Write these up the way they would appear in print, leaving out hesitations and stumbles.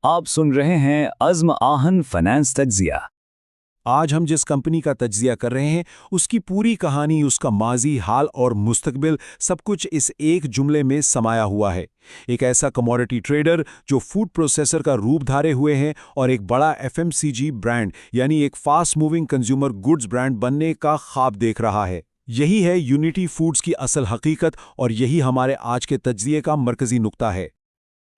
आप सुन रहे हैं अज़्म आहन फाइनेंस तज्ज़िया। आज हम जिस कंपनी का तज्जिया कर रहे हैं उसकी पूरी कहानी, उसका माजी, हाल और मुस्तकबिल सब कुछ इस एक जुमले में समाया हुआ है। एक ऐसा कमोडिटी ट्रेडर जो फूड प्रोसेसर का रूप धारे हुए हैं और एक बड़ा एफएमसीजी ब्रांड यानी एक fast moving consumer goods brand बनने का ख्वाब देख रहा है। यही है यूनिटी फूड्स की असल हकीकत और यही हमारे आज के तज्जिए का मरकजी नुक्ता है।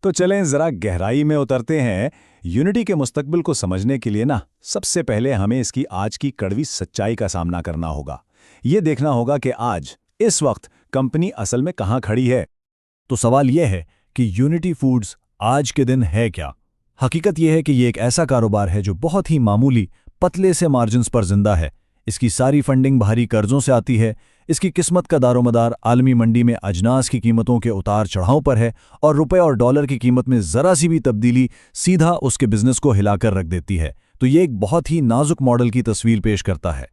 तो चलें ज़रा गहराई में उतरते हैं। यूनिटी के मुस्तकबिल को समझने के लिए सबसे पहले हमें इसकी आज की कड़वी सच्चाई का सामना करना होगा। ये देखना होगा कि आज इस वक्त कंपनी असल में कहाँ खड़ी है। तो सवाल यह है कि यूनिटी फूड्स आज के दिन है क्या। हकीकत यह है कि ये एक ऐसा कारोबार है जो बहुत ही मामूली पतले से मार्जिन्स पर जिंदा है। इसकी सारी फंडिंग भारी कर्जों से आती है। इसकी किस्मत का दारोमदार आलमी मंडी में अजनास की कीमतों के उतार चढ़ाव पर है और रुपए और डॉलर की कीमत में ज़रा सी भी तब्दीली सीधा उसके बिजनेस को हिलाकर रख देती है। तो ये एक बहुत ही नाजुक मॉडल की तस्वीर पेश करता है।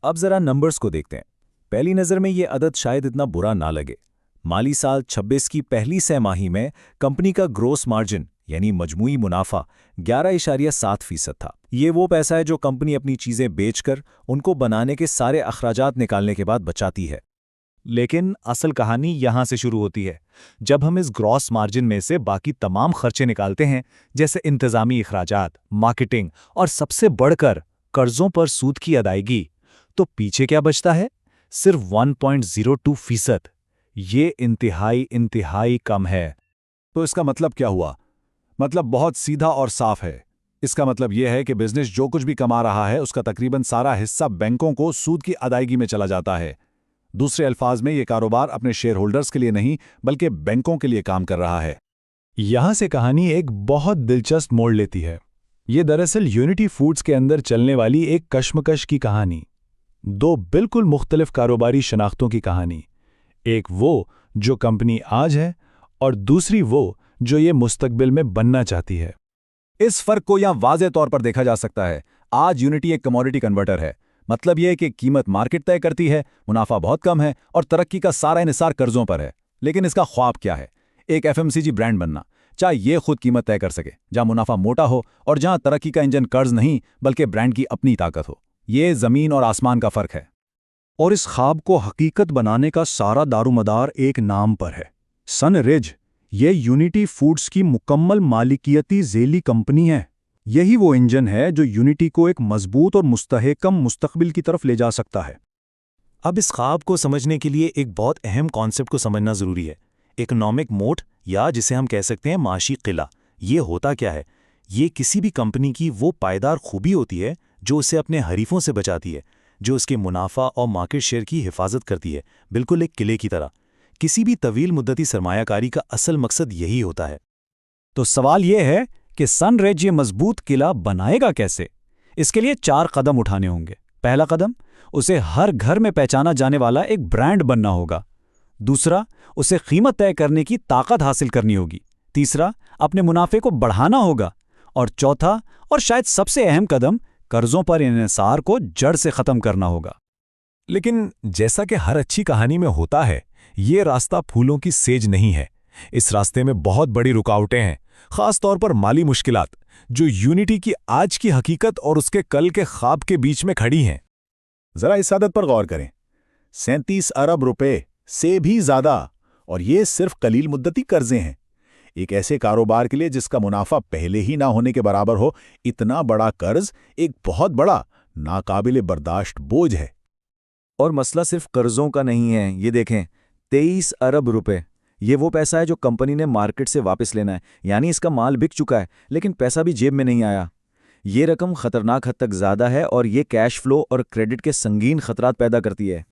अब ज़रा नंबर्स को देखते हैं। पहली नज़र में ये अदद शायद इतना बुरा ना लगे। माली साल 26 की पहली सैमाही में कंपनी का ग्रोस मार्जिन यानी मजमूई मुनाफा 11.7% था। ये वो पैसा है जो कंपनी अपनी चीज़ें बेचकर उनको बनाने के सारे अखराजात निकालने के बाद बचाती है। लेकिन असल कहानी यहाँ से शुरू होती है। जब हम इस ग्रॉस मार्जिन में से बाकी तमाम खर्चे निकालते हैं, जैसे इंतज़ामी अखराजात, मार्केटिंग और सबसे बढ़कर कर्जों पर सूद की अदायगी, तो पीछे क्या बचता है? सिर्फ 1.02%। ये इंतहाई कम है। तो इसका मतलब क्या हुआ? मतलब बहुत सीधा और साफ है। इसका मतलब यह है कि बिजनेस जो कुछ भी कमा रहा है उसका तकरीबन सारा हिस्सा बैंकों को सूद की अदायगी में चला जाता है। दूसरे अल्फाज में ये कारोबार अपने शेयर होल्डर्स के लिए नहीं बल्कि बैंकों के लिए काम कर रहा है। यहां से कहानी एक बहुत दिलचस्प मोड़ लेती है। ये दरअसल यूनिटी फूड्स के अंदर चलने वाली एक कश्मकश की कहानी, दो बिल्कुल मुख्तलिफ कारोबारी शनाख्तों की कहानी। एक वो जो कंपनी आज है और दूसरी वो जो ये मुस्तकबिल में बनना चाहती है। इस फर्क को यहां वाज़ेह तौर पर देखा जा सकता है। आज यूनिटी एक कमोडिटी कन्वर्टर है। मतलब यह है कि कीमत मार्केट तय करती है, मुनाफा बहुत कम है और तरक्की का सारा इन्हिसार कर्जों पर है। लेकिन इसका ख्वाब क्या है? एक एफएमसीजी ब्रांड बनना, चाहे ये खुद कीमत तय कर सके, जहां मुनाफा मोटा हो और जहां तरक्की का इंजन कर्ज नहीं बल्कि ब्रांड की अपनी ताकत हो। ये जमीन और आसमान का फर्क है। और इस ख्वाब को हकीकत बनाने का सारा दारोमदार एक नाम पर है, सनरिज। ये यूनिटी फूड्स की मुकम्मल मालिकियती ज़ेली कंपनी है। यही वो इंजन है जो यूनिटी को एक मजबूत और मुस्तहकम मुस्तकबिल की तरफ ले जा सकता है। अब इस ख्वाब को समझने के लिए एक बहुत अहम कॉन्सेप्ट को समझना ज़रूरी है, इकोनॉमिक मोट, या जिसे हम कह सकते हैं माशी किला। ये होता क्या है? ये किसी भी कंपनी की वो पायदार खूबी होती है जो उसे अपने हरीफों से बचाती है, जो उसके मुनाफा और मार्केट शेयर की हिफाजत करती है, बिल्कुल एक किले की तरह। किसी भी तवील मुद्दती सरमायाकारी का असल मकसद यही होता है। तो सवाल यह है कि सनरेज ये मजबूत किला बनाएगा कैसे? इसके लिए 4 कदम उठाने होंगे। पहला कदम, उसे हर घर में पहचाना जाने वाला एक ब्रांड बनना होगा। दूसरा, उसे कीमत तय करने की ताकत हासिल करनी होगी। तीसरा, अपने मुनाफे को बढ़ाना होगा। और चौथा और शायद सबसे अहम कदम, कर्जों पर इन्हिसार को जड़ से खत्म करना होगा। लेकिन जैसा कि हर अच्छी कहानी में होता है, ये रास्ता फूलों की सेज नहीं है। इस रास्ते में बहुत बड़ी रुकावटें हैं, खास तौर पर माली मुश्किलात, जो यूनिटी की आज की हकीकत और उसके कल के ख्वाब के बीच में खड़ी हैं। जरा इस आदत पर गौर करें, 37 अरब रुपए से भी ज्यादा, और ये सिर्फ कलील मुद्दती कर्जे हैं। एक ऐसे कारोबार के लिए जिसका मुनाफा पहले ही ना होने के बराबर हो, इतना बड़ा कर्ज एक बहुत बड़ा नाकाबिले बर्दाश्त बोझ है। और मसला सिर्फ कर्जों का नहीं है। ये देखें, 23 अरब रुपए, ये वो पैसा है जो कंपनी ने मार्केट से वापस लेना है। यानी इसका माल बिक चुका है लेकिन पैसा भी जेब में नहीं आया। ये रकम खतरनाक हद तक ज़्यादा है और ये कैश फ्लो और क्रेडिट के संगीन खतरात पैदा करती है।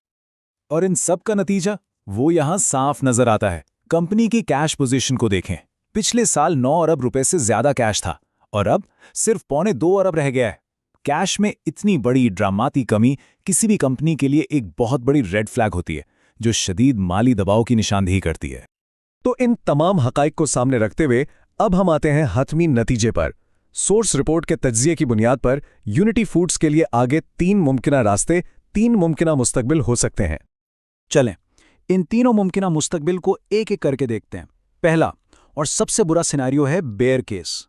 और इन सब का नतीजा वो यहां साफ नजर आता है। कंपनी की कैश पोजीशन को देखें। पिछले साल 9 अरब रुपए से ज्यादा कैश था और अब सिर्फ 1.25 अरब रह गया है। कैश में इतनी बड़ी ड्रामाती कमी किसी भी कंपनी के लिए एक बहुत बड़ी रेड फ्लैग होती है, जो शदीद माली दबाव की निशानदेही करती है। तो इन तमाम हकाइक को सामने रखते हुए अब हम आते हैं हतमी नतीजे पर। सोर्स रिपोर्ट के तज्जिए की बुनियाद पर यूनिटी फूड्स के लिए आगे 3 मुमकिना रास्ते, 3 मुमकिना मुस्तकबिल हो सकते हैं। चलें, इन तीनों मुमकिना मुस्तकबिल को एक एक करके देखते हैं। पहला और सबसे बुरा सिनेरियो है बेयर केस।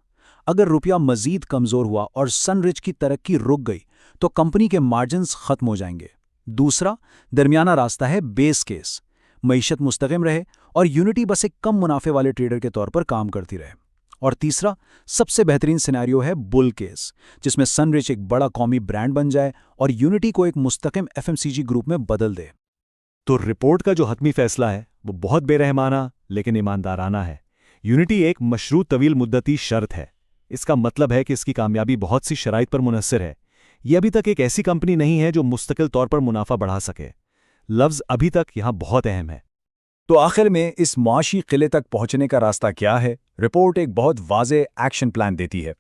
अगर रुपया मजीद कमज़ोर हुआ और सनरिज की तरक्की रुक गई तो कंपनी के मार्जिन्स खत्म हो जाएंगे। दूसरा दरमियाना रास्ता है बेस केस, मईशत मुस्तकिम रहे और यूनिटी बस एक कम मुनाफे वाले ट्रेडर के तौर पर काम करती रहे। और तीसरा सबसे बेहतरीन सिनेरियो है बुल केस, जिसमें सनरिच एक बड़ा कौमी ब्रांड बन जाए और यूनिटी को एक मुस्तकिम एफएमसीजी ग्रुप में बदल दे। तो रिपोर्ट का जो हतमी फैसला है वो बहुत बेरहमाना लेकिन ईमानदाराना है। यूनिटी एक मशरूत तवील मुद्दती शर्त है। इसका मतलब है कि इसकी कामयाबी बहुत सी शराइत पर मुनहसर है। ये अभी तक एक ऐसी कंपनी नहीं है जो मुस्तकिल तौर पर मुनाफा बढ़ा सके। लफ्ज़ अभी तक यहाँ बहुत अहम है। तो आखिर में इस मुआशी किले तक पहुंचने का रास्ता क्या है? रिपोर्ट एक बहुत वाज़े एक्शन प्लान देती है।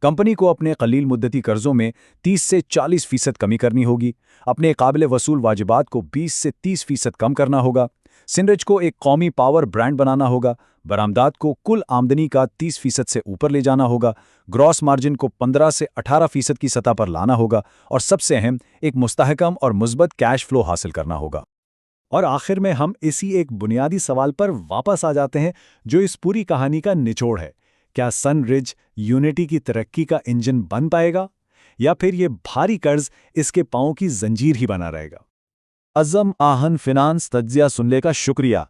कंपनी को अपने कलील मुद्दती कर्जों में 30 से 40% कमी करनी होगी, अपने काबिल वसूल वाजिबात को 20 से 30% कम करना होगा, सिनरिज को एक कौमी पावर ब्रांड बनाना होगा, बरामदात को कुल आमदनी का 30% से ऊपर ले जाना होगा, ग्रॉस मार्जिन को 15 से 18% की सतह पर लाना होगा और सबसे अहम एक मुस्तहकम और मुस्बत कैश फ्लो हासिल करना होगा। और आखिर में हम इसी एक बुनियादी सवाल पर वापस आ जाते हैं जो इस पूरी कहानी का निचोड़ है। क्या सनरिज यूनिटी की तरक्की का इंजन बन पाएगा या फिर ये भारी कर्ज इसके पांव की जंजीर ही बना रहेगा? अज़म आहन फिनांस तज्जिया सुनने का शुक्रिया।